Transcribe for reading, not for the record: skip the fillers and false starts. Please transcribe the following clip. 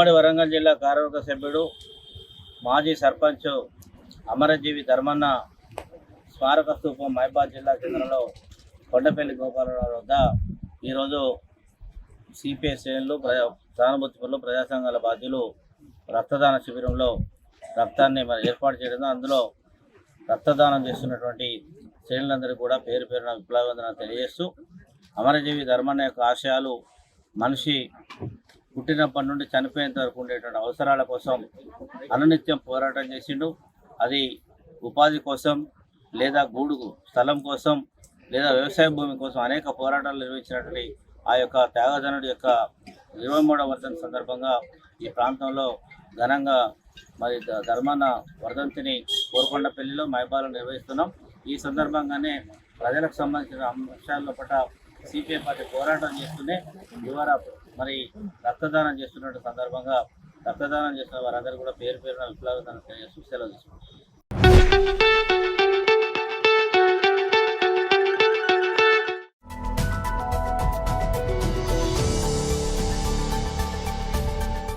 ఉమ్మడి వరంగల్ జిల్లా కార్యవర్గ సభ్యుడు మాజీ సర్పంచ్ అమరజీవి ధర్మన్న స్మారక స్తూపం మహబాద్ జిల్లా కేంద్రంలో కొండపల్లి గోపాలరావు వద్ద ఈరోజు సిపిఐ శ్రేణులు సానుభూతిపరులు ప్రజా సంఘాల బాధ్యులు రక్తదాన శిబిరంలో రక్తాన్ని ఏర్పాటు చేయడం, అందులో రక్తదానం చేస్తున్నటువంటి శ్రేణులందరికీ కూడా పేరు పేరున విప్లవందన తెలియజేస్తూ అమరజీవి ధర్మన్న యొక్క ఆశయాలు మనిషి పుట్టినప్పటి నుండి చనిపోయేంత వరకు ఉండేటువంటి అవసరాల కోసం అనునిత్యం పోరాటం చేసిండు. అది ఉపాధి కోసం లేదా గూడు స్థలం కోసం లేదా వ్యవసాయ భూమి కోసం అనేక పోరాటాలు నిర్వహించినటువంటి ఆ యొక్క త్యాగధనుడి యొక్క 23వ వర్ధంతి సందర్భంగా ఈ ప్రాంతంలో ఘనంగా మరి ధర్మన్న వర్ధంతిని కోరుకొండపల్లిలో మహబాద్లో నిర్వహిస్తున్నాం. ఈ సందర్భంగానే ప్రజలకు సంబంధించిన అంశాల పట్ల సిపిఐ పార్టీ పోరాటం చేస్తూనే ఇవాళ మరి రక్తదానం చేస్తున్న సందర్భంగా రక్తదానం చేస్తున్న వారందరూ కూడా పేరు పేరున విప్లవందన సెలవు తీసుకుంటారు.